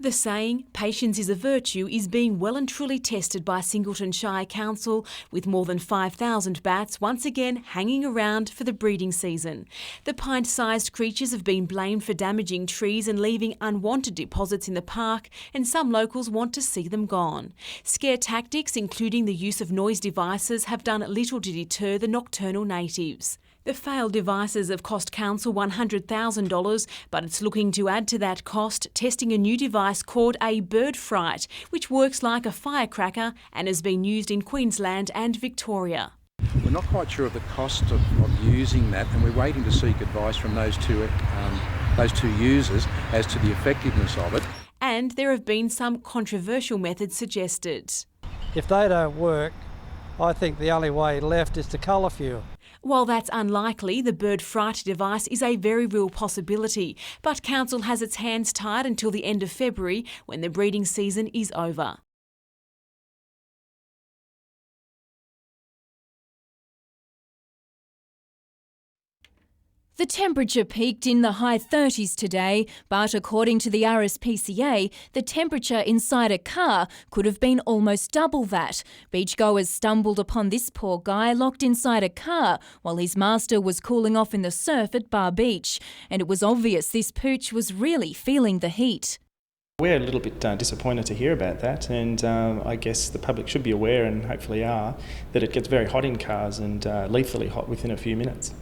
The saying, patience is a virtue, is being well and truly tested by Singleton Shire Council, with more than 5,000 bats once again hanging around for the breeding season. The pint-sized creatures have been blamed for damaging trees and leaving unwanted deposits in the park, and some locals want to see them gone. Scare tactics, including the use of noise devices, have done little to deter the nocturnal natives. The failed devices have cost Council $100,000, but it's looking to add to that cost, testing a new device called a bird fright, which works like a firecracker and has been used in Queensland and Victoria. We're not quite sure of the cost of using that, and we're waiting to seek advice from those two users as to the effectiveness of it. And there have been some controversial methods suggested. If they don't work, I think the only way left is to colour fuel. While that's unlikely, the bird fright device is a very real possibility, but Council has its hands tied until the end of February, when the breeding season is over. The temperature peaked in the high 30s today, but according to the RSPCA, the temperature inside a car could have been almost double that. Beachgoers stumbled upon this poor guy locked inside a car while his master was cooling off in the surf at Bar Beach, and it was obvious this pooch was really feeling the heat. We're a little bit disappointed to hear about that, and I guess the public should be aware, and hopefully are, that it gets very hot in cars and lethally hot within a few minutes.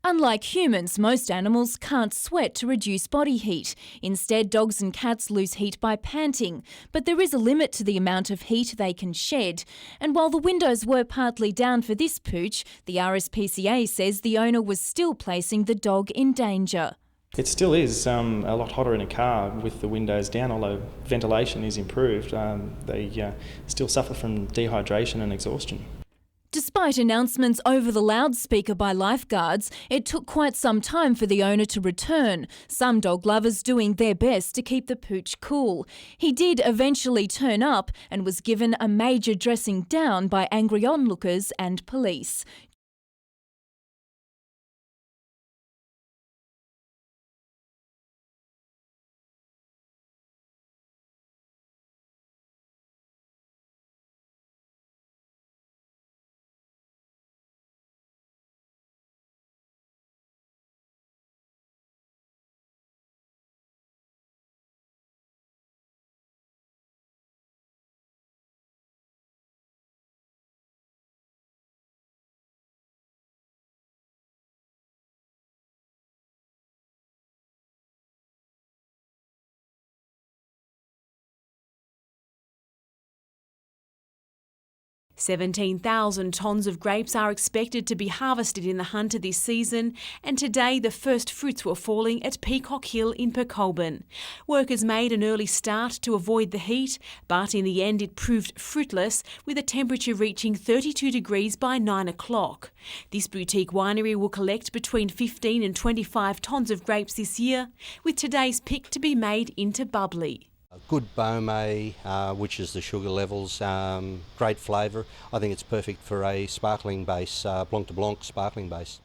Unlike humans, most animals can't sweat to reduce body heat. Instead, dogs and cats lose heat by panting. But there is a limit to the amount of heat they can shed. And while the windows were partly down for this pooch, the RSPCA says the owner was still placing the dog in danger. It still is a lot hotter in a car with the windows down, although ventilation is improved. They still suffer from dehydration and exhaustion. Despite announcements over the loudspeaker by lifeguards, it took quite some time for the owner to return, some dog lovers doing their best to keep the pooch cool. He did eventually turn up and was given a major dressing down by angry onlookers and police. $17,000 tonnes of grapes are expected to be harvested in the Hunter this season, and today the first fruits were falling at Peacock Hill in Percolban. Workers made an early start to avoid the heat, but in the end it proved fruitless, with a temperature reaching 32 degrees by 9 o'clock. This boutique winery will collect between 15 and 25 tonnes of grapes this year, with today's pick to be made into bubbly. Good Beaumet, which is the sugar levels, great flavour. I think it's perfect for a sparkling base, Blanc de Blanc sparkling base.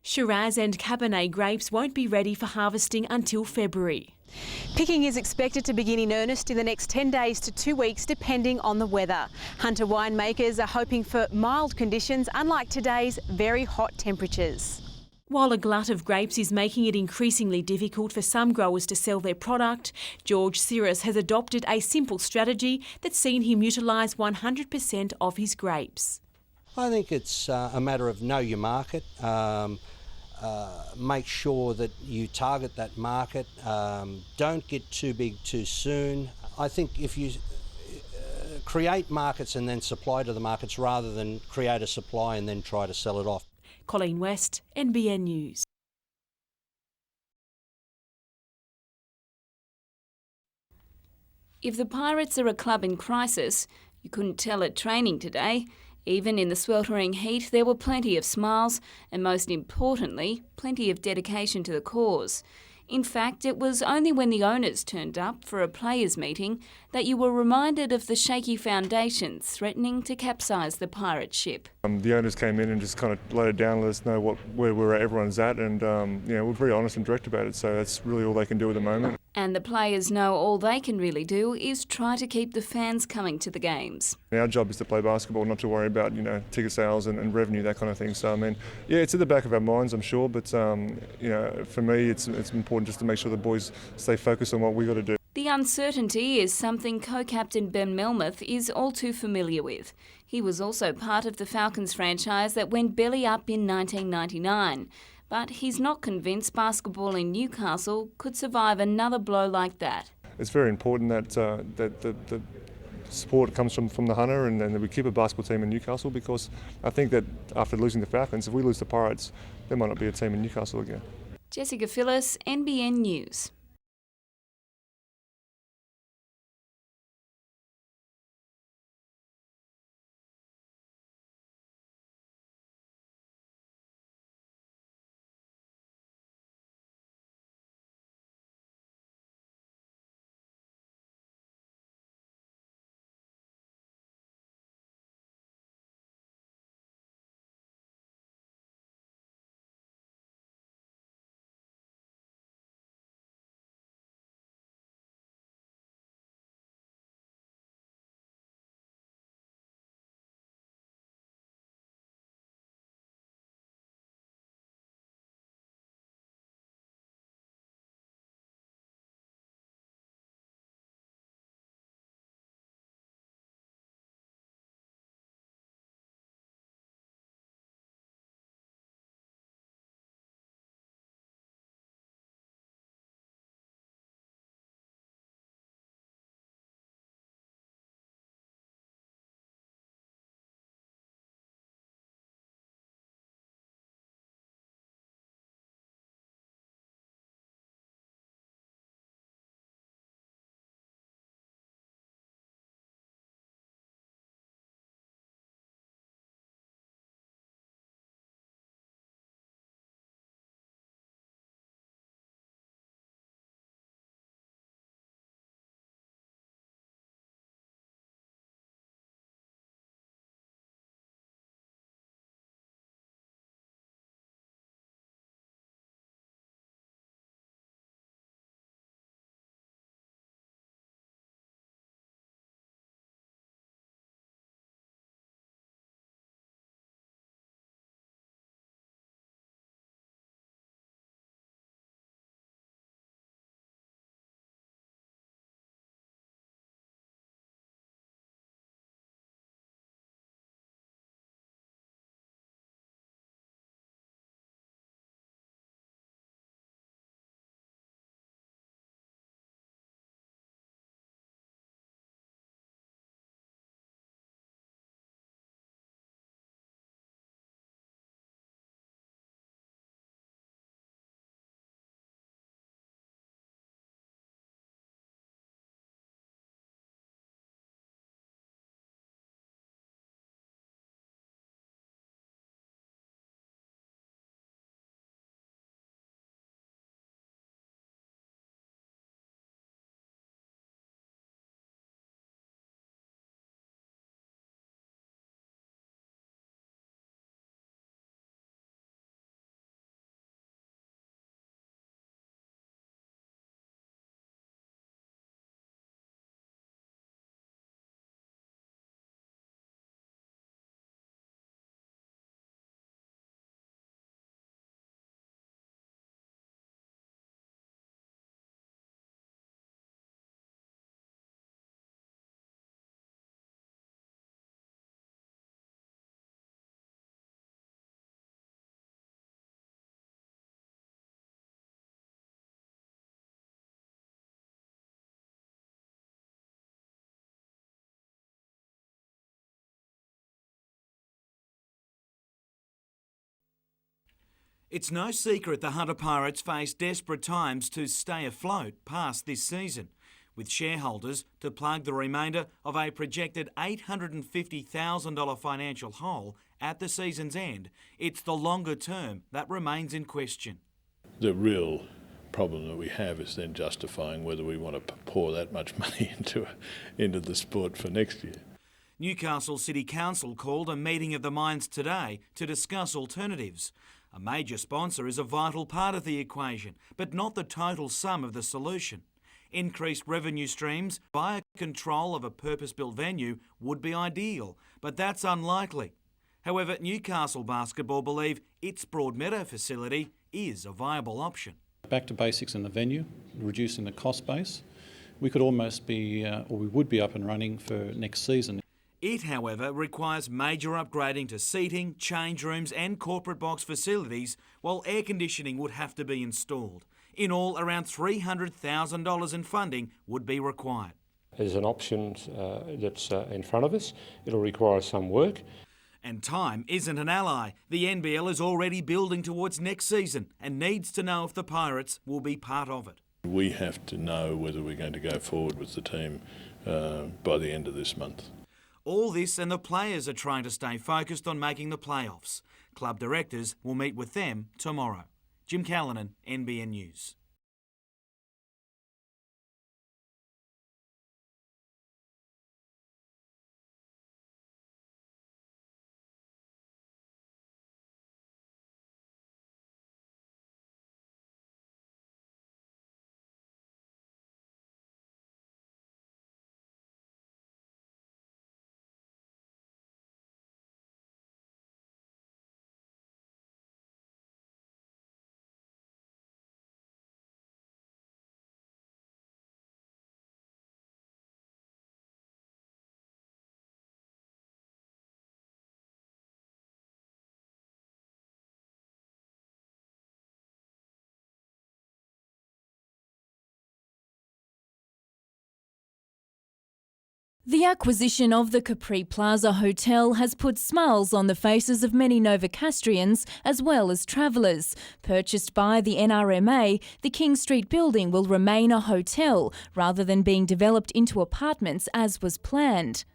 Shiraz and Cabernet grapes won't be ready for harvesting until February. Picking is expected to begin in earnest in the next 10 days to 2 weeks, depending on the weather. Hunter winemakers are hoping for mild conditions, unlike today's very hot temperatures. While a glut of grapes is making it increasingly difficult for some growers to sell their product, George Cyrus has adopted a simple strategy that's seen him utilise 100% of his grapes. I think it's a matter of know your market, make sure that you target that market, don't get too big too soon. I think if you create markets and then supply to the markets rather than create a supply and then try to sell it off. Colleen West, NBN News. If the Pirates are a club in crisis, you couldn't tell at training today. Even in the sweltering heat, there were plenty of smiles and, most importantly, plenty of dedication to the cause. In fact, it was only when the owners turned up for a players' meeting that you were reminded of the shaky foundations threatening to capsize the pirate ship. The owners came in and just kind of laid it down, let us know where everyone's at, and we're very honest and direct about it, so that's really all they can do at the moment. And the players know all they can really do is try to keep the fans coming to the games. Our job is to play basketball, not to worry about, ticket sales and revenue, that kind of thing. So, it's at the back of our minds, I'm sure, but, for me, it's important just to make sure the boys stay focused on what we've got to do. The uncertainty is something co-captain Ben Melmoth is all too familiar with. He was also part of the Falcons franchise that went belly up in 1999. But he's not convinced basketball in Newcastle could survive another blow like that. It's very important that the support comes from the Hunter and that we keep a basketball team in Newcastle, because I think that after losing the Falcons, if we lose the Pirates, there might not be a team in Newcastle again. Jessica Phyllis, NBN News. It's no secret the Hunter Pirates face desperate times to stay afloat past this season, with shareholders to plug the remainder of a projected $850,000 financial hole at the season's end. It's the longer term that remains in question. The real problem that we have is then justifying whether we want to pour that much money into the sport for next year. Newcastle City Council called a meeting of the minds today to discuss alternatives. A major sponsor is a vital part of the equation, but not the total sum of the solution. Increased revenue streams via control of a purpose-built venue would be ideal, but that's unlikely. However, Newcastle Basketball believe its Broadmeadow facility is a viable option. Back to basics in the venue, reducing the cost base. We could almost be, or we would be up and running for next season. It, however, requires major upgrading to seating, change rooms and corporate box facilities, while air conditioning would have to be installed. In all, around $300,000 in funding would be required. There's an option that's in front of us. It'll require some work. And time isn't an ally. The NBL is already building towards next season and needs to know if the Pirates will be part of it. We have to know whether we're going to go forward with the team by the end of this month. All this and the players are trying to stay focused on making the playoffs. Club directors will meet with them tomorrow. Jim Callanan, NBN News. The acquisition of the Capri Plaza Hotel has put smiles on the faces of many Novocastrians as well as travellers. Purchased by the NRMA, the King Street building will remain a hotel rather than being developed into apartments as was planned.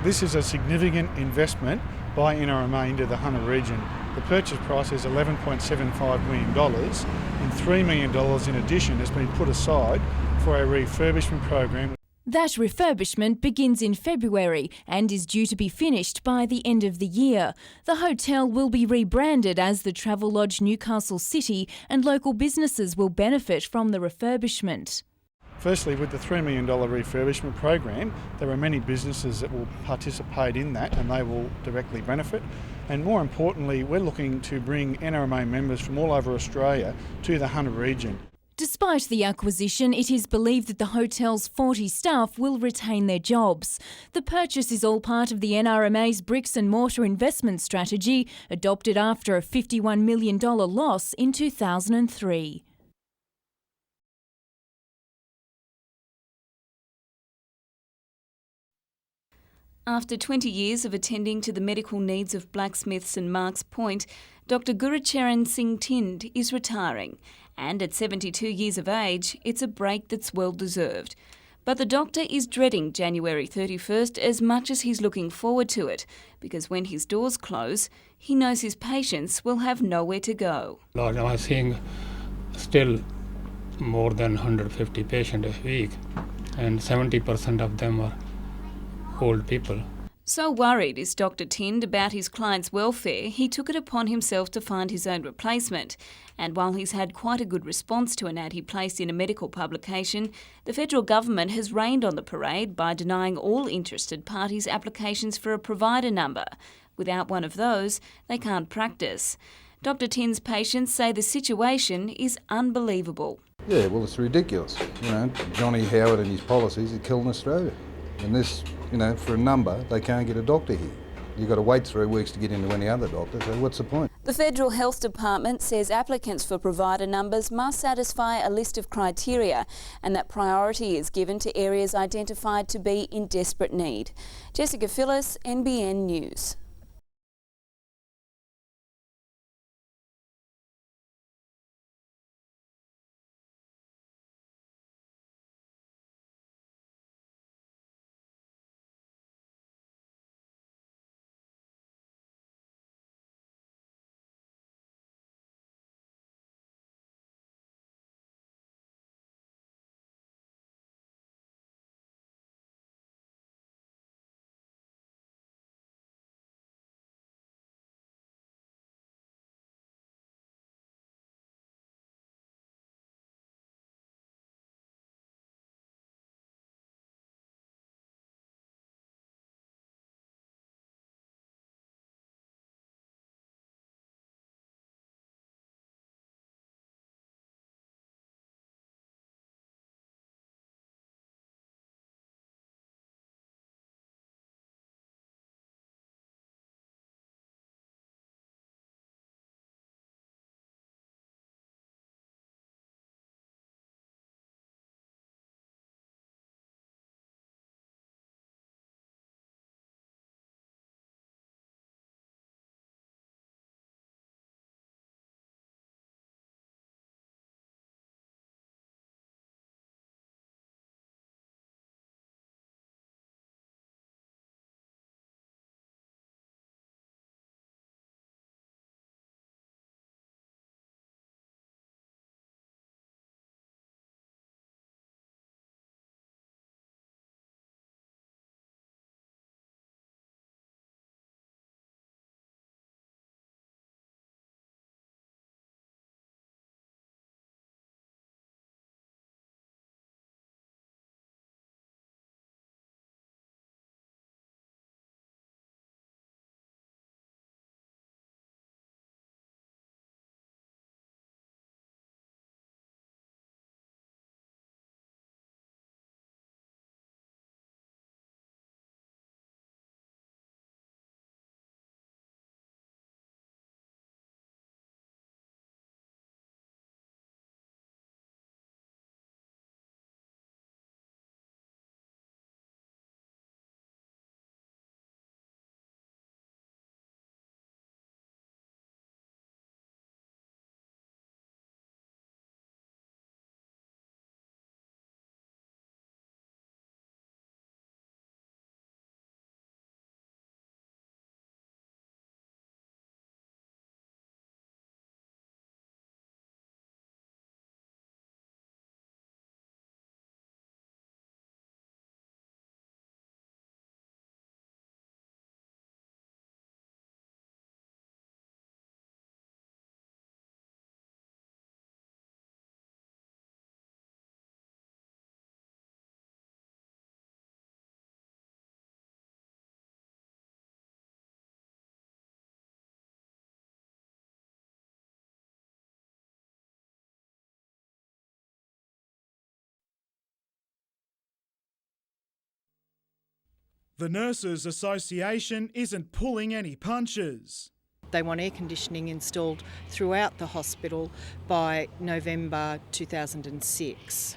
This is a significant investment by NRMA into the Hunter region. The purchase price is $11.75 million and $3 million in addition has been put aside for a refurbishment program. That refurbishment begins in February and is due to be finished by the end of the year. The hotel will be rebranded as the Travelodge Newcastle City and local businesses will benefit from the refurbishment. Firstly, with the $3 million refurbishment program, there are many businesses that will participate in that and they will directly benefit. And more importantly, we're looking to bring NRMA members from all over Australia to the Hunter region. Despite the acquisition, it is believed that the hotel's 40 staff will retain their jobs. The purchase is all part of the NRMA's bricks and mortar investment strategy, adopted after a $51 million loss in 2003. After 20 years of attending to the medical needs of blacksmiths in Marks Point, Dr Gurucharan Singh Tind is retiring. And at 72 years of age, it's a break that's well deserved. But the doctor is dreading January 31st as much as he's looking forward to it, because when his doors close, he knows his patients will have nowhere to go. I'm seeing still more than 150 patients a week, and 70% of them are old people. So worried is Dr Tind about his clients' welfare, he took it upon himself to find his own replacement. And while he's had quite a good response to an ad he placed in a medical publication, the federal government has rained on the parade by denying all interested parties applications for a provider number. Without one of those, they can't practice. Dr Tind's patients say the situation is unbelievable. Yeah, well, it's ridiculous. You know, Johnny Howard and his policies are killing Australia. And this, you know, for a number, they can't get a doctor here. You've got to wait 3 weeks to get into any other doctor, so what's the point? The Federal Health Department says applicants for provider numbers must satisfy a list of criteria and that priority is given to areas identified to be in desperate need. Jessica Phyllis, NBN News. The Nurses Association isn't pulling any punches. They want air conditioning installed throughout the hospital by November 2006.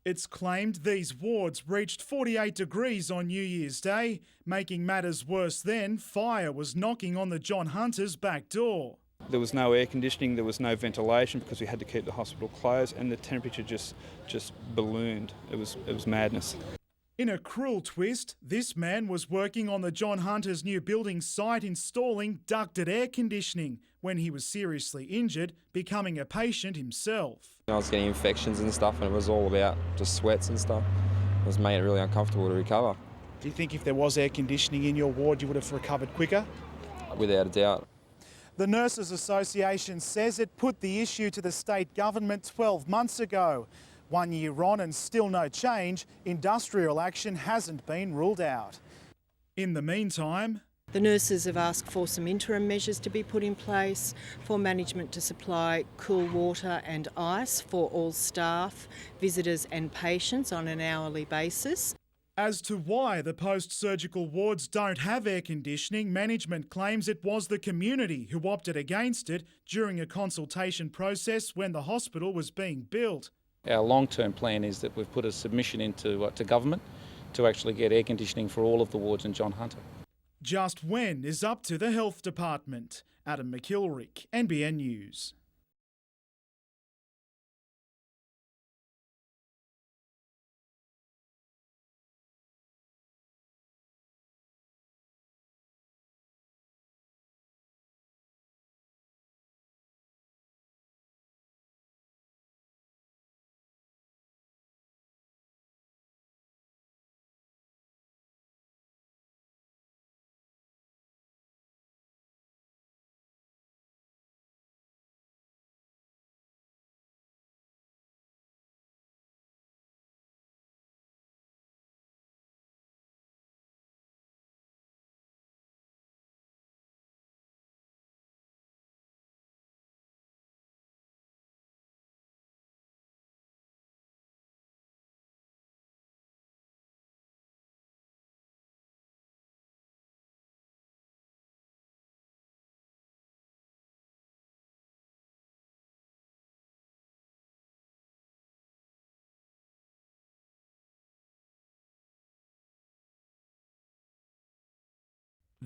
It's claimed these wards reached 48 degrees on New Year's Day. Making matters worse then, fire was knocking on the John Hunter's back door. There was no air conditioning, there was no ventilation because we had to keep the hospital closed, and the temperature just ballooned. It was madness. In a cruel twist, this man was working on the John Hunter's new building site installing ducted air conditioning when he was seriously injured, becoming a patient himself. I was getting infections and stuff, and it was all about just sweats and stuff. It was made it really uncomfortable to recover. Do you think if there was air conditioning in your ward you would have recovered quicker? Without a doubt. The Nurses Association says it put the issue to the state government 12 months ago. 1 year on and still no change, industrial action hasn't been ruled out. In the meantime, the nurses have asked for some interim measures to be put in place for management to supply cool water and ice for all staff, visitors and patients on an hourly basis. As to why the post-surgical wards don't have air conditioning, management claims it was the community who opted against it during a consultation process when the hospital was being built. Our long-term plan is that we've put a submission into to government to actually get air conditioning for all of the wards in John Hunter. Just when is up to the Health Department. Adam McKilrick, NBN News.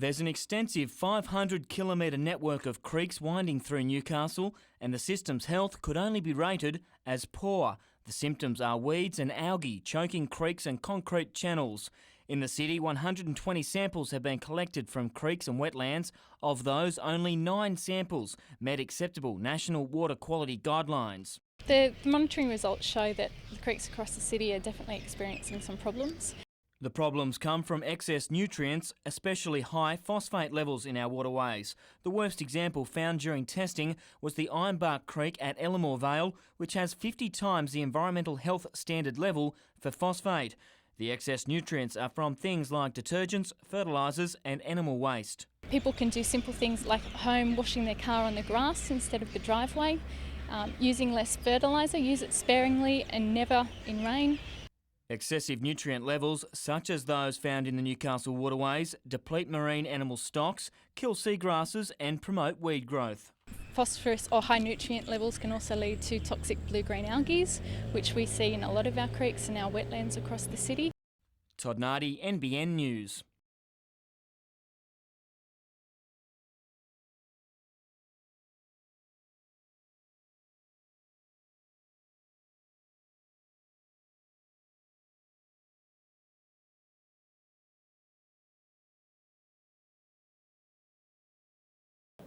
There's an extensive 500-kilometre network of creeks winding through Newcastle, and the system's health could only be rated as poor. The symptoms are weeds and algae choking creeks and concrete channels. In the city, 120 samples have been collected from creeks and wetlands. Of those, only 9 samples met acceptable national water quality guidelines. The monitoring results show that the creeks across the city are definitely experiencing some problems. The problems come from excess nutrients, especially high phosphate levels in our waterways. The worst example found during testing was the Ironbark Creek at Ellamore Vale, which has 50 times the environmental health standard level for phosphate. The excess nutrients are from things like detergents, fertilisers and animal waste. People can do simple things like at home washing their car on the grass instead of the driveway, using less fertiliser, use it sparingly and never in rain. Excessive nutrient levels, such as those found in the Newcastle waterways, deplete marine animal stocks, kill seagrasses and promote weed growth. Phosphorus or high nutrient levels can also lead to toxic blue-green algae, which we see in a lot of our creeks and our wetlands across the city. Todd Nardi, NBN News.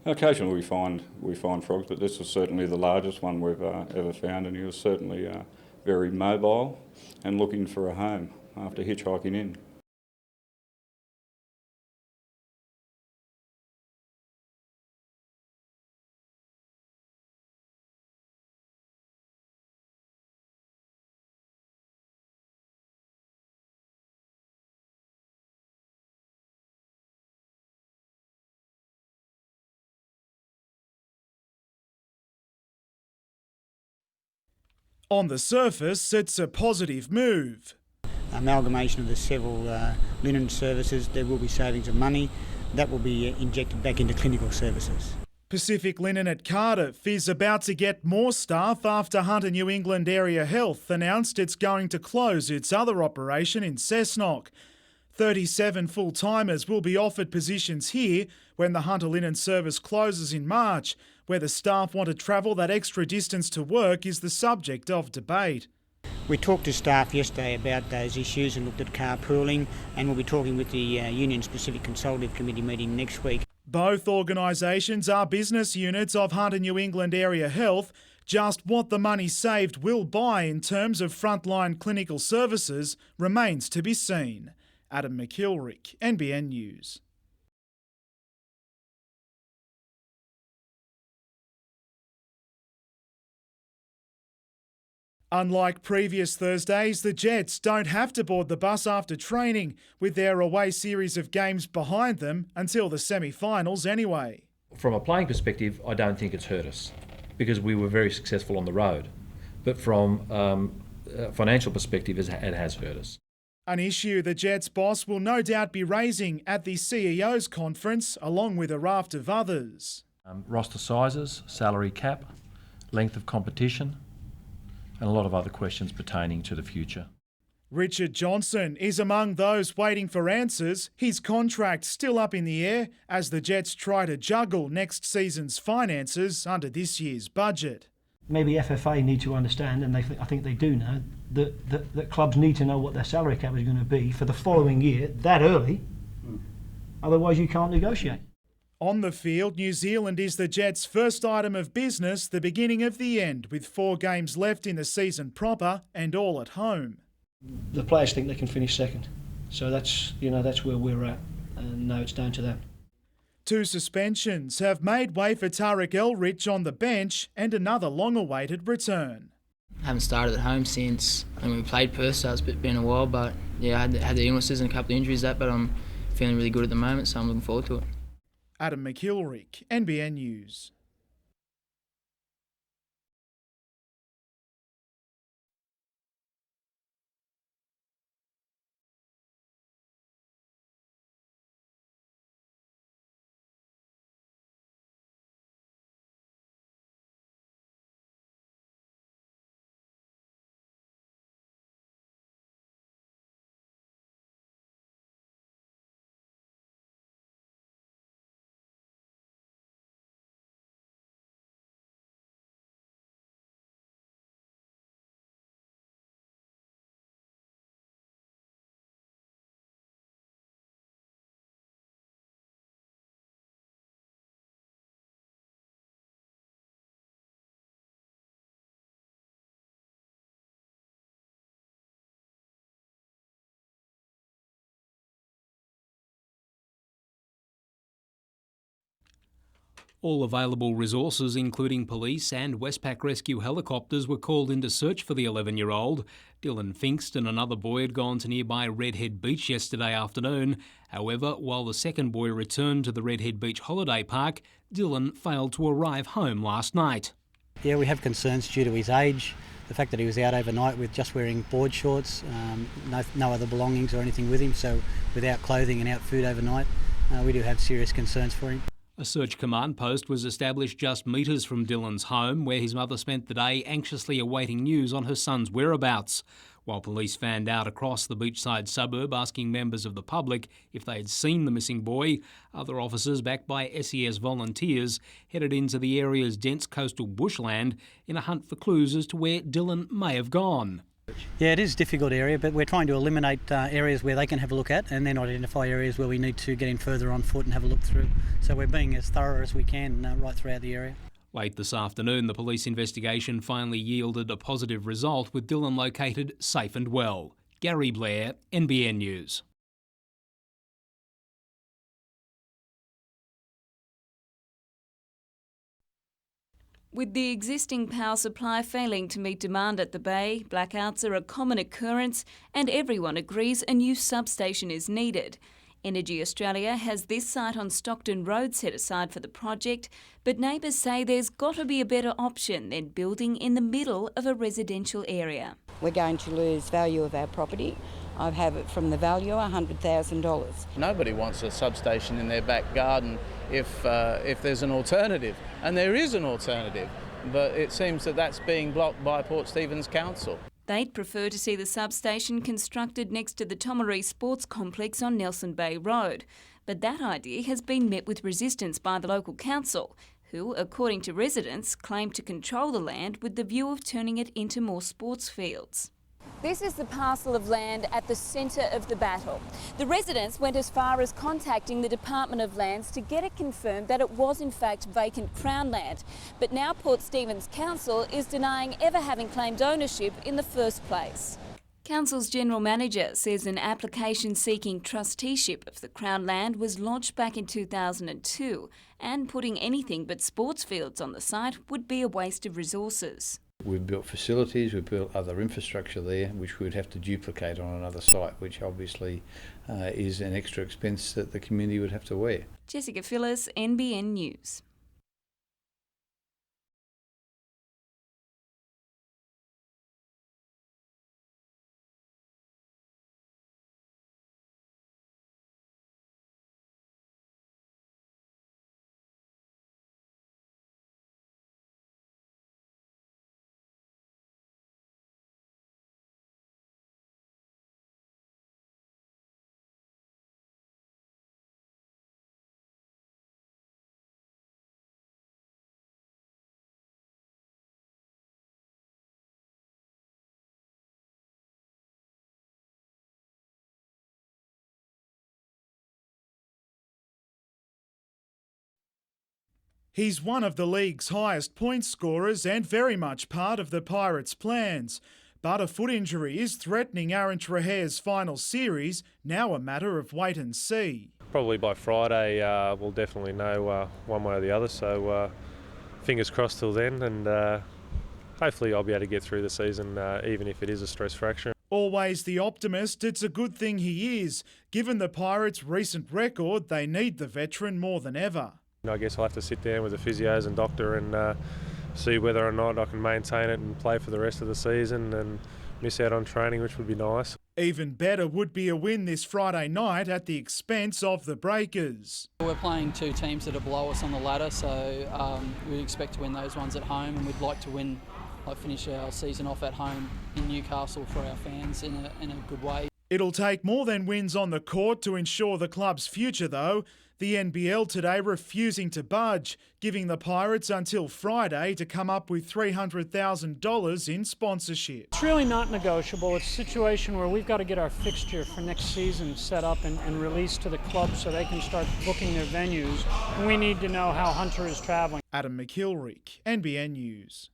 Occasionally we find frogs, but this was certainly the largest one we've ever found, and he was certainly very mobile and looking for a home after hitchhiking in. On the surface, it's a positive move. amalgamation of the several linen services, there will be savings of money. That will be injected back into clinical services. Pacific Linen at Cardiff is about to get more staff after Hunter New England Area Health announced it's going to close its other operation in Cessnock. 37 full-timers will be offered positions here when the Hunter Linen service closes in March. Whether staff want to travel that extra distance to work is the subject of debate. We talked to staff yesterday about those issues and looked at carpooling, and we'll be talking with the Union Specific Consultative Committee meeting next week. Both organisations are business units of Hunter New England Area Health. Just what the money saved will buy in terms of frontline clinical services remains to be seen. Adam McKilrick, NBN News. Unlike previous Thursdays, the Jets don't have to board the bus after training, with their away series of games behind them until the semi-finals anyway. From a playing perspective, I don't think it's hurt us because we were very successful on the road. But from a financial perspective, it has hurt us. An issue the Jets boss will no doubt be raising at the CEO's conference, along with a raft of others. Roster sizes, salary cap, length of competition, and a lot of other questions pertaining to the future. Richard Johnson is among those waiting for answers. His contract still up in the air as the Jets try to juggle next season's finances under this year's budget. Maybe FFA need to understand, and I think they do now, that clubs need to know what their salary cap is going to be for the following year that early. Otherwise you can't negotiate. On the field, New Zealand is the Jets' first item of business, the beginning of the end, with 4 games left in the season proper and all at home. The players think they can finish second, so that's where we're at, and now it's down to them. 2 suspensions have made way for Tarek Elrich on the bench and another long-awaited return. I haven't started at home since we played Perth, so it's been a while, but yeah, I had the illnesses and a couple of injuries, but I'm feeling really good at the moment, so I'm looking forward to it. Adam McKilrick, NBN News. All available resources, including police and Westpac rescue helicopters, were called in to search for the 11-year-old. Dylan Finxt and another boy had gone to nearby Redhead Beach yesterday afternoon. However, while the second boy returned to the Redhead Beach holiday park, Dylan failed to arrive home last night. Yeah, we have concerns due to his age, the fact that he was out overnight with just wearing board shorts, no other belongings or anything with him, so without clothing and out food overnight, we do have serious concerns for him. A search command post was established just metres from Dylan's home, where his mother spent the day anxiously awaiting news on her son's whereabouts. While police fanned out across the beachside suburb asking members of the public if they had seen the missing boy, other officers backed by SES volunteers headed into the area's dense coastal bushland in a hunt for clues as to where Dylan may have gone. Yeah, it is a difficult area, but we're trying to eliminate areas where they can have a look at and then identify areas where we need to get in further on foot and have a look through. So we're being as thorough as we can right throughout the area. Late this afternoon, the police investigation finally yielded a positive result, with Dylan located safe and well. Gary Blair, NBN News. With the existing power supply failing to meet demand at the Bay, blackouts are a common occurrence and everyone agrees a new substation is needed. Energy Australia has this site on Stockton Road set aside for the project, but neighbours say there's got to be a better option than building in the middle of a residential area. we're going to lose value of our property. I have it from the valuer, $100,000. Nobody wants a substation in their back garden if there's an alternative, and there is an alternative, but it seems that that's being blocked by Port Stephens Council. They'd prefer to see the substation constructed next to the Tomaree Sports Complex on Nelson Bay Road, but that idea has been met with resistance by the local council, who, according to residents, claim to control the land with the view of turning it into more sports fields. This is the parcel of land at the centre of the battle. The residents went as far as contacting the Department of Lands to get it confirmed that it was in fact vacant Crown land. But now Port Stephens Council is denying ever having claimed ownership in the first place. Council's General Manager says an application seeking trusteeship of the Crown land was lodged back in 2002, and putting anything but sports fields on the site would be a waste of resources. We've built facilities, we've built other infrastructure there, which we would have to duplicate on another site, which obviously is an extra expense that the community would have to wear. Jessica Phillis, NBN News. He's one of the league's highest point scorers and very much part of the Pirates' plans. But a foot injury is threatening Aaron Trahare's final series, now a matter of wait and see. Probably by Friday we'll definitely know one way or the other, so fingers crossed till then, and hopefully I'll be able to get through the season even if it is a stress fracture. Always the optimist, it's a good thing he is. Given the Pirates' recent record, they need the veteran more than ever. I guess I'll have to sit down with the physios and doctor and see whether or not I can maintain it and play for the rest of the season and miss out on training, which would be nice. Even better would be a win this Friday night at the expense of the Breakers. We're playing two teams that are below us on the ladder, so we expect to win those ones at home, and we'd like to finish our season off at home in Newcastle for our fans in a good way. It'll take more than wins on the court to ensure the club's future, though. The NBL today refusing to budge, giving the Pirates until Friday to come up with $300,000 in sponsorship. It's really not negotiable. It's a situation where we've got to get our fixture for next season set up and released to the club so they can start booking their venues. And we need to know how Hunter is travelling. Adam McIlwright, NBN News.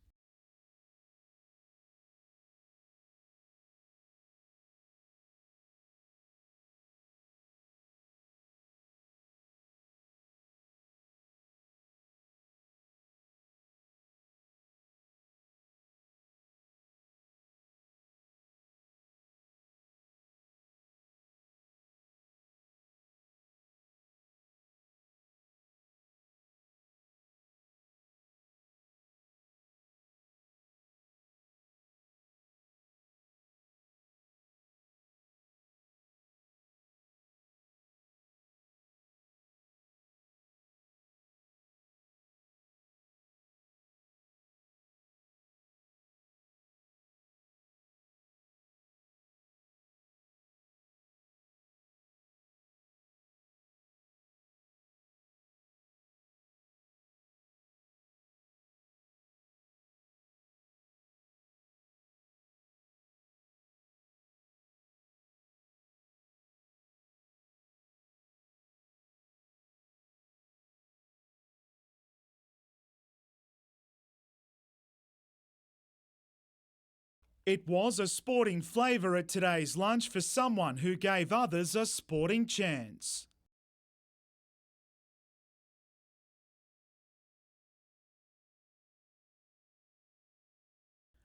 It was a sporting flavour at today's lunch for someone who gave others a sporting chance.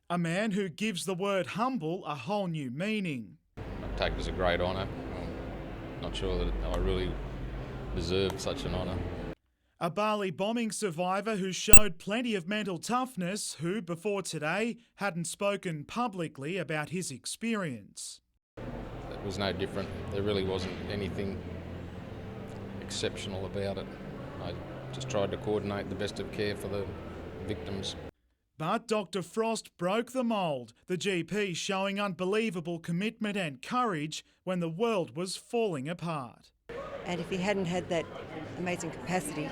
A man who gives the word humble a whole new meaning. I take it as a great honour. I'm not sure that I really deserve such an honour. A Bali bombing survivor who showed plenty of mental toughness, who, before today, hadn't spoken publicly about his experience. It was no different. There really wasn't anything exceptional about it. I just tried to coordinate the best of care for the victims. But Dr. Frost broke the mould, the GP showing unbelievable commitment and courage when the world was falling apart. And if he hadn't had that amazing capacity,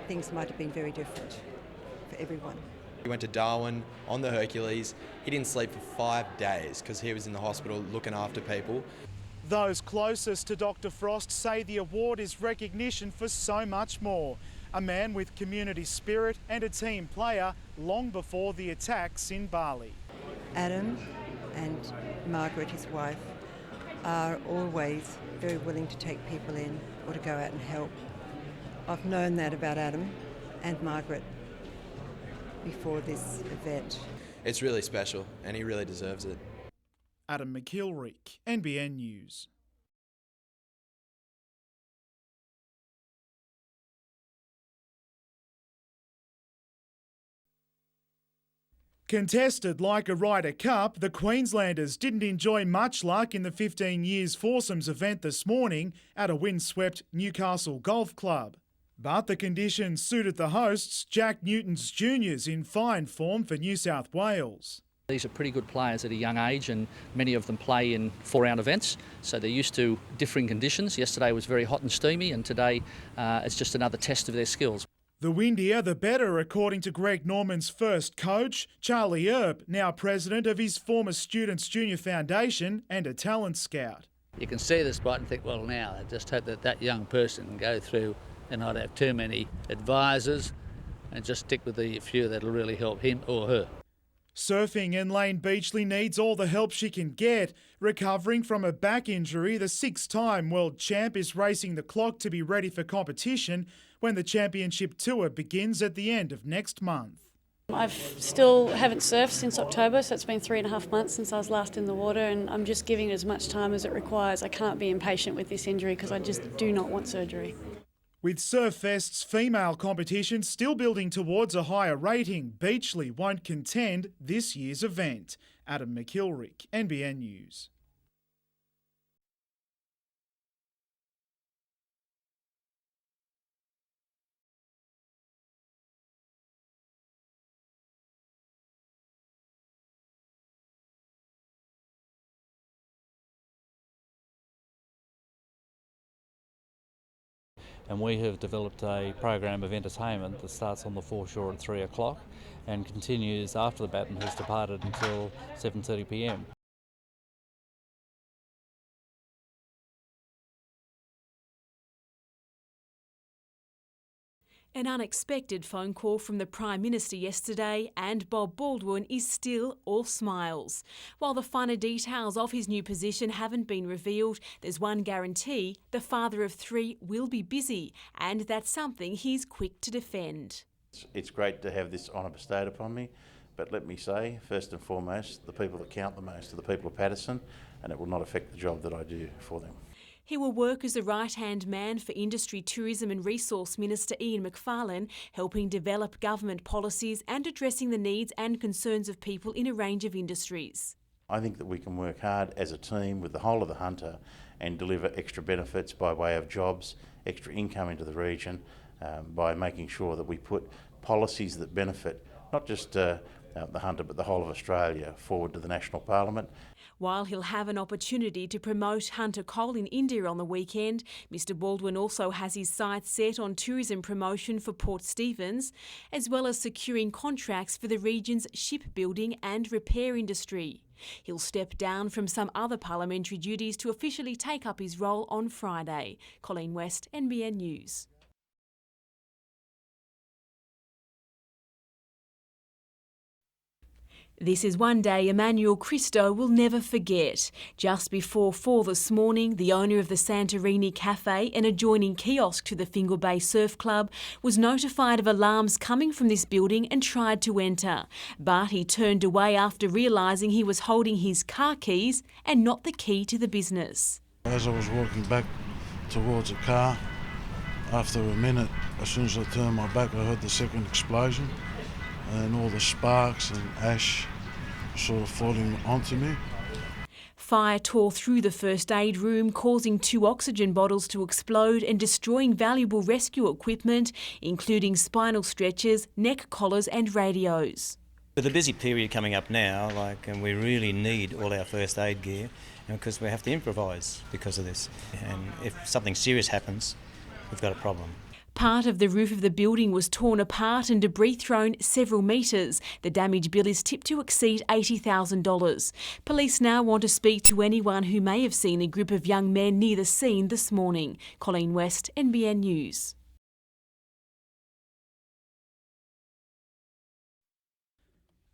things might have been very different for everyone. He went to Darwin on the Hercules. He didn't sleep for 5 days because he was in the hospital looking after people. Those closest to Dr. Frost say the award is recognition for so much more. A man with community spirit and a team player long before the attacks in Bali. Adam and Margaret, his wife, are always very willing to take people in or to go out and help. I've known that about Adam and Margaret before this event. It's really special and he really deserves it. Adam McKilrick, NBN News. Contested like a Ryder Cup, the Queenslanders didn't enjoy much luck in the 15 Years Foursomes event this morning at a windswept Newcastle Golf Club. But the conditions suited the hosts, Jack Newton's juniors, in fine form for New South Wales. These are pretty good players at a young age, and many of them play in 4-round events, so they're used to differing conditions. Yesterday was very hot and steamy, and today it's just another test of their skills. The windier the better, according to Greg Norman's first coach, Charlie Earp, now president of his former Students Junior Foundation and a talent scout. You can see the spot and think, well, now I just hope that young person can go through and not have too many advisors and just stick with the few that'll really help him or her. Surfing and Lane Beachley needs all the help she can get. Recovering from a back injury, the 6-time world champ is racing the clock to be ready for competition when the championship tour begins at the end of next month. I still haven't surfed since October, so it's been 3.5 months since I was last in the water, and I'm just giving it as much time as it requires. I can't be impatient with this injury because I just do not want surgery. With Surffest's female competition still building towards a higher rating, Beachley won't contend this year's event. Adam McKilrick, NBN News. And we have developed a program of entertainment that starts on the foreshore at 3 o'clock and continues after the baton has departed until 7:30 p.m. An unexpected phone call from the Prime Minister yesterday, and Bob Baldwin is still all smiles. While the finer details of his new position haven't been revealed, there's one guarantee: the father of 3 will be busy, and that's something he's quick to defend. It's great to have this honour bestowed upon me, but let me say, first and foremost, the people that count the most are the people of Patterson, and it will not affect the job that I do for them. He will work as the right-hand man for Industry, Tourism and Resource Minister Ian Macfarlane, helping develop government policies and addressing the needs and concerns of people in a range of industries. I think that we can work hard as a team with the whole of the Hunter and deliver extra benefits by way of jobs, extra income into the region, by making sure that we put policies that benefit not just the Hunter but the whole of Australia forward to the National Parliament. While he'll have an opportunity to promote Hunter coal in India on the weekend, Mr Baldwin also has his sights set on tourism promotion for Port Stephens, as well as securing contracts for the region's shipbuilding and repair industry. He'll step down from some other parliamentary duties to officially take up his role on Friday. Colleen West, NBN News. This is one day Emmanuel Christo will never forget. Just before 4 this morning, the owner of the Santorini Cafe, an adjoining kiosk to the Fingal Bay Surf Club, was notified of alarms coming from this building and tried to enter. But he turned away after realising he was holding his car keys and not the key to the business. As I was walking back towards the car, After a minute, as soon as I turned my back, I heard the second explosion and all the sparks and ash sort of floating onto me. Fire tore through the first aid room, causing 2 oxygen bottles to explode and destroying valuable rescue equipment, including spinal stretchers, neck collars and radios. With a busy period coming up now, and we really need all our first aid gear, because we have to improvise because of this. And if something serious happens, we've got a problem. Part of the roof of the building was torn apart and debris thrown several metres. The damage bill is tipped to exceed $80,000. Police now want to speak to anyone who may have seen a group of young men near the scene this morning. Colleen West, NBN News.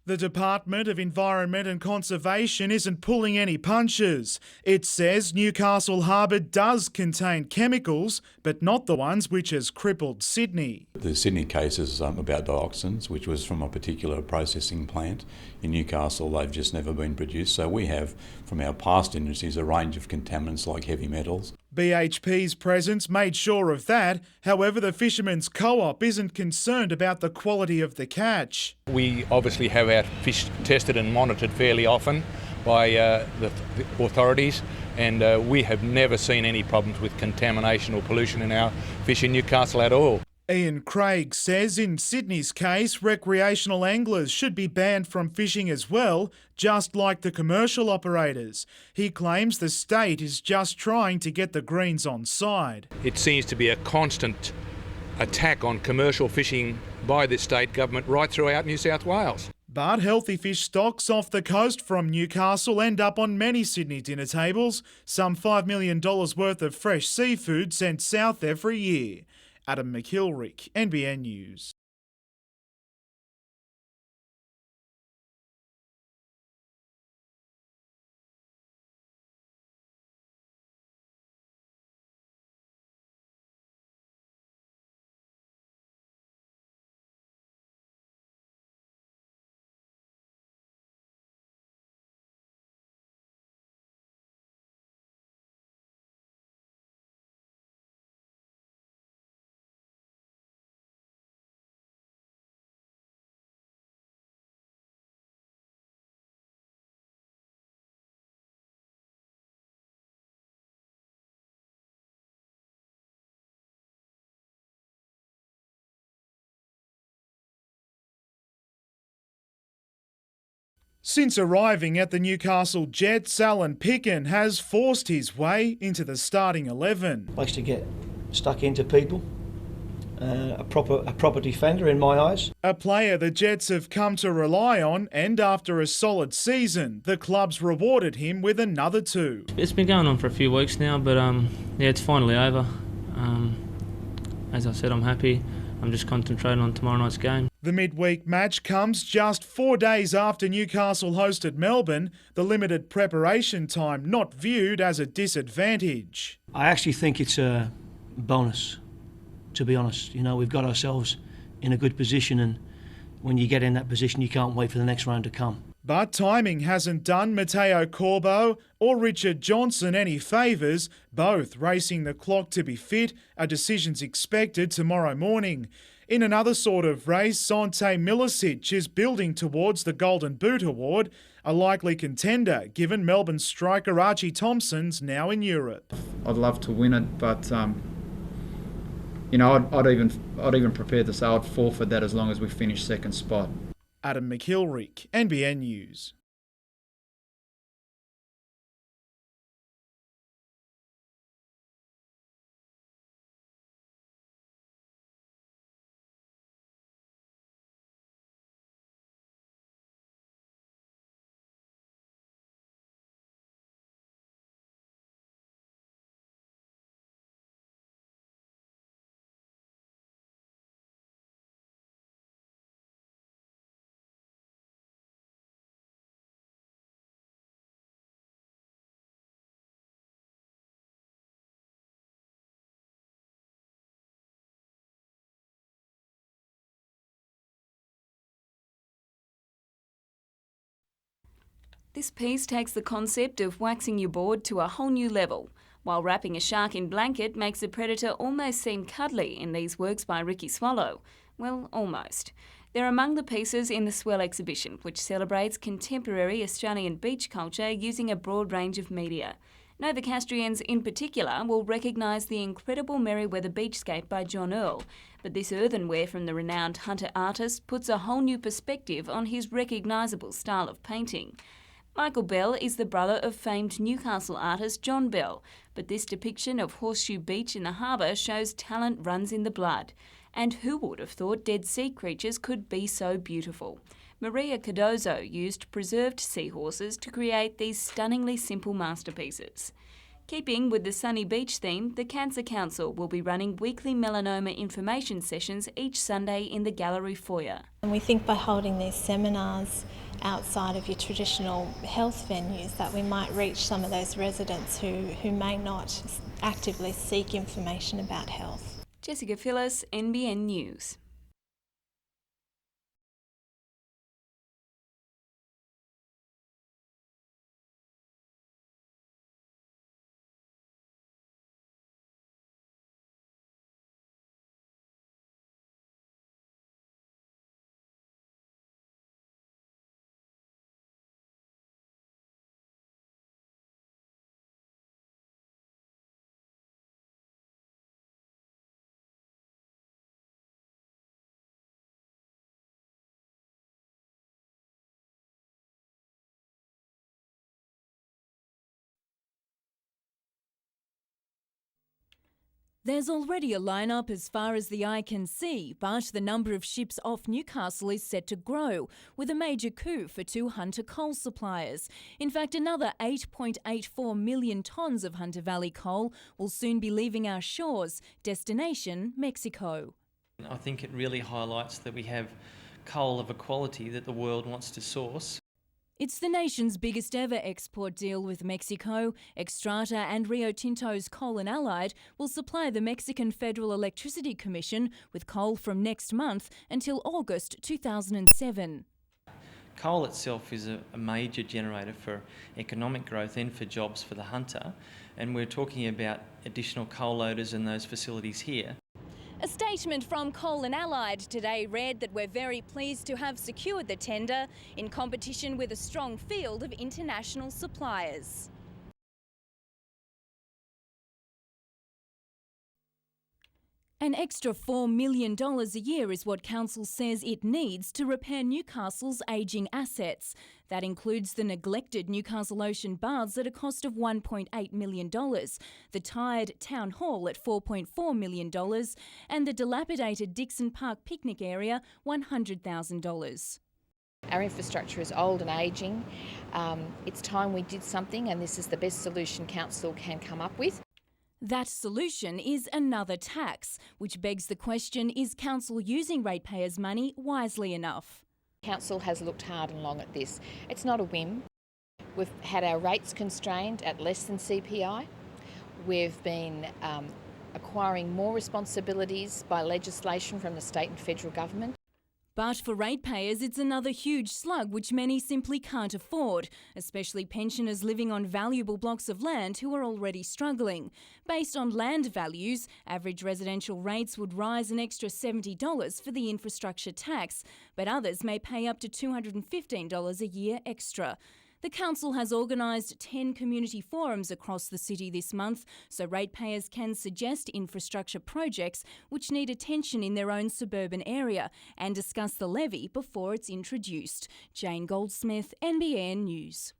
The Department of Environment and Conservation isn't pulling any punches. It says Newcastle Harbour does contain chemicals, but not the ones which has crippled Sydney. The Sydney case is about dioxins, which was from a particular processing plant. In Newcastle, they've just never been produced. So we have, from our past industries, a range of contaminants like heavy metals. BHP's presence made sure of that. However, the Fishermen's Co-op isn't concerned about the quality of the catch. We obviously have our fish tested and monitored fairly often by the authorities, and we have never seen any problems with contamination or pollution in our fish in Newcastle at all. Ian Craig says in Sydney's case, recreational anglers should be banned from fishing as well, just like the commercial operators. He claims the state is just trying to get the Greens on side. It seems to be a constant attack on commercial fishing by the state government right throughout New South Wales. But healthy fish stocks off the coast from Newcastle end up on many Sydney dinner tables, some $5 million worth of fresh seafood sent south every year. Adam McIlrick, NBN News. Since arriving at the Newcastle Jets, Alan Picken has forced his way into the starting 11. Likes to get stuck into people. A proper defender in my eyes. A player the Jets have come to rely on, and after a solid season, the club's rewarded him with another 2. It's been going on for a few weeks now, but yeah, it's finally over. As I said, I'm happy. I'm just concentrating on tomorrow night's game. The midweek match comes just 4 days after Newcastle hosted Melbourne, the limited preparation time not viewed as a disadvantage. I actually think it's a bonus, to be honest. You know, we've got ourselves in a good position, and when you get in that position, you can't wait for the next round to come. But timing hasn't done Matteo Corbo or Richard Johnson any favours, both racing the clock to be fit. A decision's expected tomorrow morning. In another sort of race, Sante Milicic is building towards the Golden Boot Award, a likely contender given Melbourne striker Archie Thompson's now in Europe. I'd love to win it, but you know, I'd even prepare to say I'd forfeit that as long as we finish second spot. Adam McIlrick, NBN News. This piece takes the concept of waxing your board to a whole new level. While wrapping a shark in blanket makes the predator almost seem cuddly in these works by Ricky Swallow. Well, almost. They're among the pieces in the Swell exhibition, which celebrates contemporary Australian beach culture using a broad range of media. Novocastrians in particular will recognise the incredible Merriweather beachscape by John Earl, but this earthenware from the renowned Hunter artist puts a whole new perspective on his recognisable style of painting. Michael Bell is the brother of famed Newcastle artist John Bell, but this depiction of Horseshoe Beach in the harbour shows talent runs in the blood. And who would have thought dead sea creatures could be so beautiful? Maria Cardozo used preserved seahorses to create these stunningly simple masterpieces. Keeping with the sunny beach theme, the Cancer Council will be running weekly melanoma information sessions each Sunday in the gallery foyer. And we think by holding these seminars outside of your traditional health venues that we might reach some of those residents who may not actively seek information about health. Jessica Phyllis, NBN News. There's already a lineup as far as the eye can see, but the number of ships off Newcastle is set to grow, with a major coup for two Hunter coal suppliers. In fact, another 8.84 million tonnes of Hunter Valley coal will soon be leaving our shores, destination Mexico. I think it really highlights that we have coal of a quality that the world wants to source. It's the nation's biggest ever export deal with Mexico. Xstrata and Rio Tinto's Coal and Allied will supply the Mexican Federal Electricity Commission with coal from next month until August 2007. Coal itself is a major generator for economic growth and for jobs for the Hunter, and we're talking about additional coal loaders in those facilities here. A statement from Coal and Allied today read that we're very pleased to have secured the tender in competition with a strong field of international suppliers. An extra $4 million a year is what Council says it needs to repair Newcastle's ageing assets. That includes the neglected Newcastle Ocean Baths at a cost of $1.8 million, the tired Town Hall at $4.4 million, and the dilapidated Dixon Park picnic area $100,000. Our infrastructure is old and ageing. It's time we did something, and this is the best solution Council can come up with. That solution is another tax, which begs the question, is Council using ratepayers' money wisely enough? Council has looked hard and long at this. It's not a whim. We've had our rates constrained at less than CPI. We've been acquiring more responsibilities by legislation from the state and federal government. But for ratepayers, it's another huge slug which many simply can't afford, especially pensioners living on valuable blocks of land who are already struggling. Based on land values, average residential rates would rise an extra $70 for the infrastructure tax, but others may pay up to $215 a year extra. The Council has organised 10 community forums across the city this month so ratepayers can suggest infrastructure projects which need attention in their own suburban area and discuss the levy before it's introduced. Jane Goldsmith, NBN News.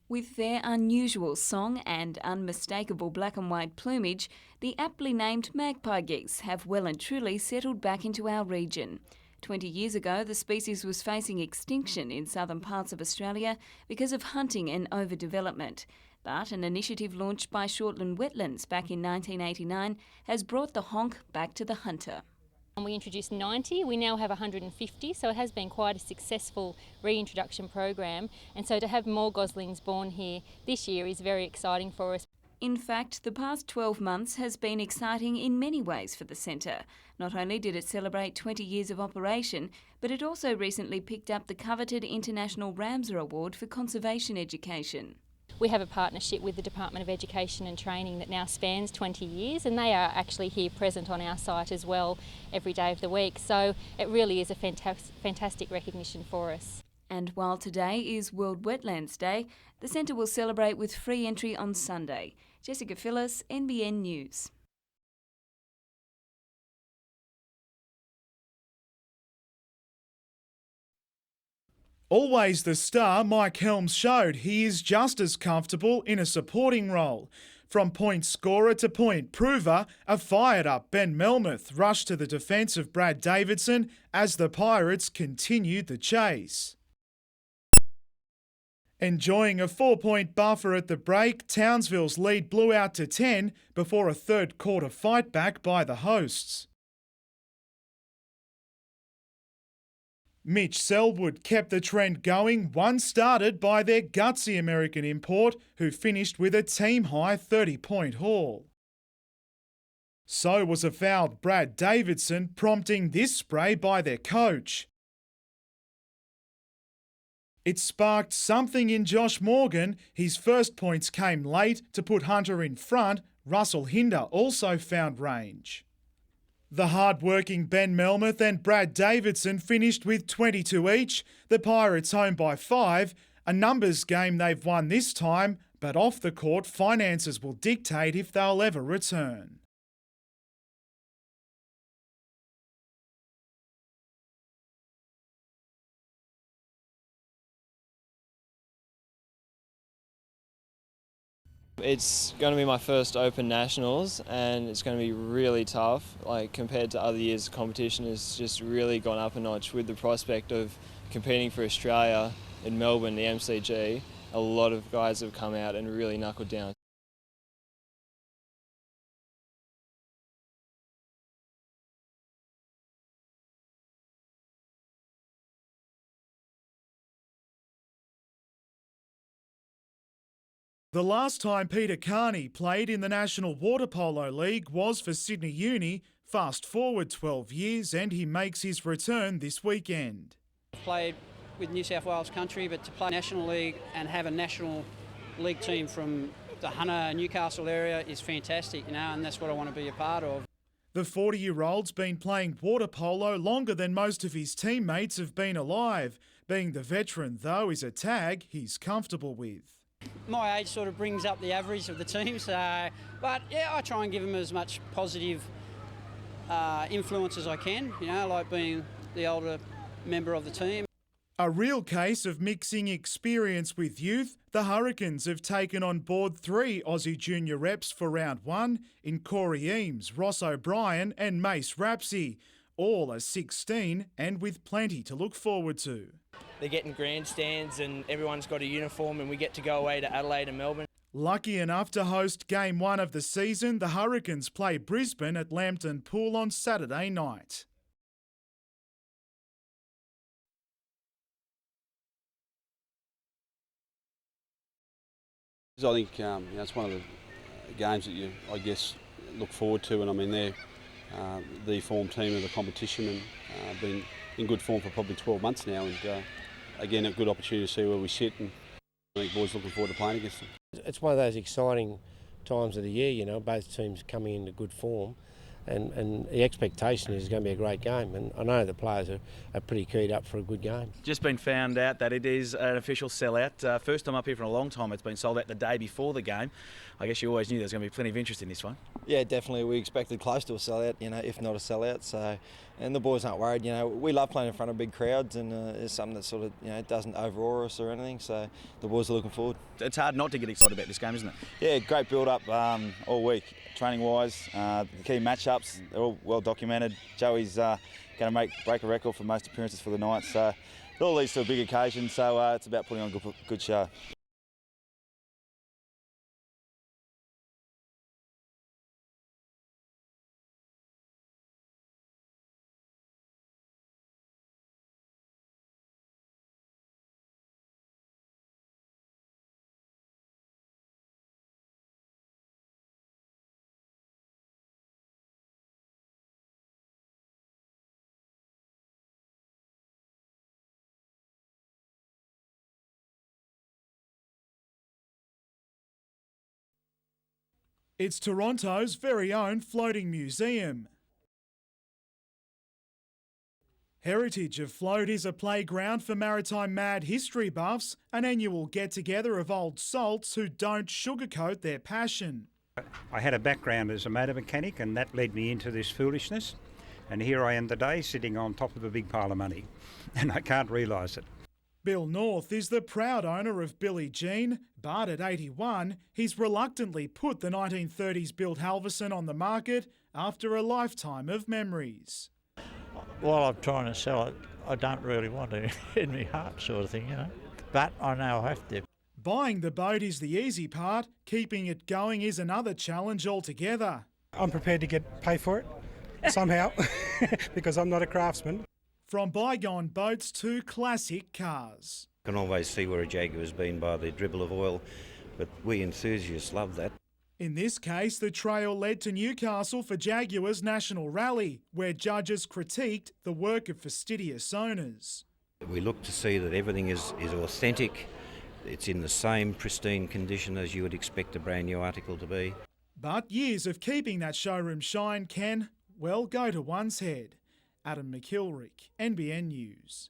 With their unusual song and unmistakable black and white plumage, the aptly named magpie geese have well and truly settled back into our region. 20 years ago, the species was facing extinction in southern parts of Australia because of hunting and overdevelopment. But an initiative launched by Shortland Wetlands back in 1989 has brought the honk back to the hunter. We introduced 90, we now have 150, so it has been quite a successful reintroduction program, and so to have more goslings born here this year is very exciting for us. In fact, the past 12 months has been exciting in many ways for the centre. Not only did it celebrate 20 years of operation, but it also recently picked up the coveted International Ramsar Award for Conservation Education. We have a partnership with the Department of Education and Training that now spans 20 years, and they are actually here present on our site as well every day of the week. So it really is a fantastic recognition for us. And while today is World Wetlands Day, the centre will celebrate with free entry on Sunday. Jessica Phyllis, NBN News. Always the star, Mike Helms showed he is just as comfortable in a supporting role. From point scorer to point prover, a fired-up Ben Melmoth rushed to the defence of Brad Davidson as the Pirates continued the chase. Enjoying a 4-point buffer at the break, Townsville's lead blew out to 10 before a third quarter fight back by the hosts. Mitch Selwood kept the trend going, one started by their gutsy American import, who finished with a team-high 30-point haul. So was a fouled Brad Davidson, prompting this spray by their coach. It sparked something in Josh Morgan. His first points came late to put Hunter in front. Russell Hinder also found range. The hard-working Ben Melmoth and Brad Davidson finished with 22 each. The Pirates home by 5. A numbers game they've won this time, but off the court, finances will dictate if they'll ever return. It's going to be my first Open Nationals and it's going to be really tough. Like compared to other years, the competition has just really gone up a notch with the prospect of competing for Australia in Melbourne, the MCG. A lot of guys have come out and really knuckled down. The last time Peter Carney played in the National Water Polo League was for Sydney Uni. Fast forward 12 years and he makes his return this weekend. I've played with New South Wales country, but to play National League and have a National League team from the Hunter, Newcastle area is fantastic, and that's what I want to be a part of. The 40-year-old's been playing water polo longer than most of his teammates have been alive. Being the veteran, though, is a tag he's comfortable with. My age sort of brings up the average of the team, but yeah, I try and give them as much positive influence as I can, like being the older member of the team. A real case of mixing experience with youth, the Hurricanes have taken on board 3 Aussie junior reps for round 1 in Corey Eames, Ross O'Brien and Mace Rapsey. All are 16 and with plenty to look forward to. They're getting grandstands and everyone's got a uniform and we get to go away to Adelaide and Melbourne. Lucky enough to host Game 1 of the season, the Hurricanes play Brisbane at Lambton Pool on Saturday night. I think it's one of the games that you, I guess, look forward to, and I mean they're the form team of the competition and been in good form for probably 12 months now, and again a good opportunity to see where we sit, and I think boys looking forward to playing against them. It's one of those exciting times of the year, both teams coming into good form, and the expectation is it's going to be a great game, and I know the players are pretty keyed up for a good game. Just been found out that it is an official sellout. First time up here for a long time. It's been sold out the day before the game. I guess you always knew there was going to be plenty of interest in this one. Yeah, definitely. We expected close to a sellout, if not a sellout. So, and the boys aren't worried. We love playing in front of big crowds, and it's something that sort of doesn't overawe us or anything. So the boys are looking forward. It's hard not to get excited about this game, isn't it? Yeah, great build-up all week, training-wise. The key matchups, they're all well documented. Joey's going to break a record for most appearances for the night. So it all leads to a big occasion. So it's about putting on a good show. It's Toronto's very own floating museum. Heritage of Float is a playground for maritime mad history buffs, an annual get-together of old salts who don't sugarcoat their passion. I had a background as a motor mechanic and that led me into this foolishness, and here I am today sitting on top of a big pile of money and I can't realise it. Bill North is the proud owner of Billie Jean, but at 81 he's reluctantly put the 1930s built Halverson on the market after a lifetime of memories. While I'm trying to sell it, I don't really want to in my heart sort of thing, you know. But I know I have to. Buying the boat is the easy part, keeping it going is another challenge altogether. I'm prepared to get pay for it somehow because I'm not a craftsman. From bygone boats to classic cars. You can always see where a Jaguar's been by the dribble of oil, but we enthusiasts love that. In this case, the trail led to Newcastle for Jaguar's National Rally, where judges critiqued the work of fastidious owners. We look to see that everything is authentic, it's in the same pristine condition as you would expect a brand new article to be. But years of keeping that showroom shine can, well, go to one's head. Adam McKilrick, NBN News.